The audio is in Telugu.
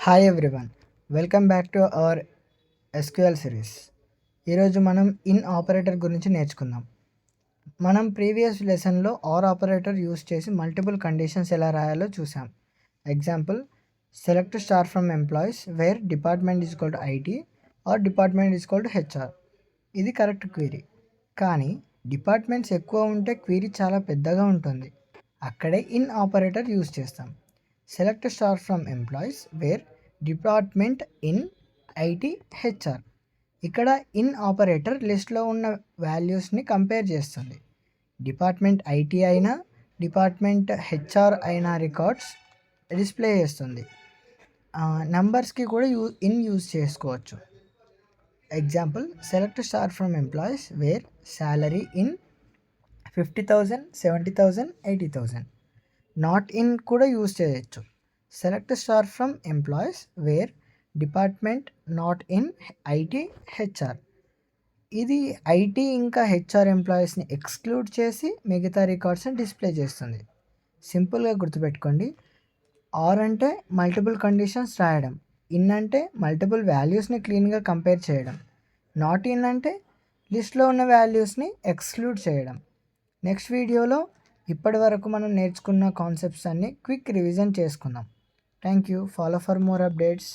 Hi everyone, welcome back to our SQL series. ఈరోజు మనం ఇన్ ఆపరేటర్ గురించి నేర్చుకుందాం. మనం ప్రీవియస్ లెసన్లో ఆర్ ఆపరేటర్ యూస్ చేసి మల్టిపుల్ కండిషన్స్ ఎలా రాయాలో చూసాం. Example, select star from employees where department is equal to IT or department is equal to HR. ఇది కరెక్ట్ క్వీరీ, కానీ డిపార్ట్మెంట్స్ ఎక్కువ ఉంటే క్వీరీ చాలా పెద్దగా ఉంటుంది. అక్కడే ఇన్ ఆపరేటర్ యూస్ చేస్తాం. Select star from employees where department in IT HR. ఇక్కడ ఇన్ ఆపరేటర్ లిస్ట్లో ఉన్న వాల్యూస్ని కంపేర్ చేస్తుంది. డిపార్ట్మెంట్ ఐటీ అయినా డిపార్ట్మెంట్ హెచ్ఆర్ అయినా రికార్డ్స్ డిస్ప్లే చేస్తుంది. నంబర్స్కి కూడా ఇన్ యూజ్ చేసుకోవచ్చు. Example, select star from employees where salary in 50,000, 70,000, 80,000. Not in కూడా యూజ్ చేయొచ్చు. Select star from employees where department not in IT HR. ఇది ఐటీ ఇంకా హెచ్ఆర్ ఎంప్లాయీస్ని ఎక్స్క్లూడ్ చేసి మిగతా రికార్డ్స్ని డిస్ప్లే చేస్తుంది. సింపుల్గా గుర్తుపెట్టుకోండి, ఆర్ అంటే మల్టిపుల్ కండిషన్స్ రాయడం, ఇన్ అంటే మల్టిపుల్ వాల్యూస్ని క్లీన్గా కంపేర్ చేయడం, నాట్ ఇన్ అంటే లిస్ట్లో ఉన్న వాల్యూస్ని ఎక్స్క్లూడ్ చేయడం. నెక్స్ట్ వీడియోలో ఇప్పటి వరకు మనం నేర్చుకున్న కాన్సెప్ట్స్ అన్ని క్విక్ రివిజన్ చేసుకుందాం. Thank you. Follow for more updates.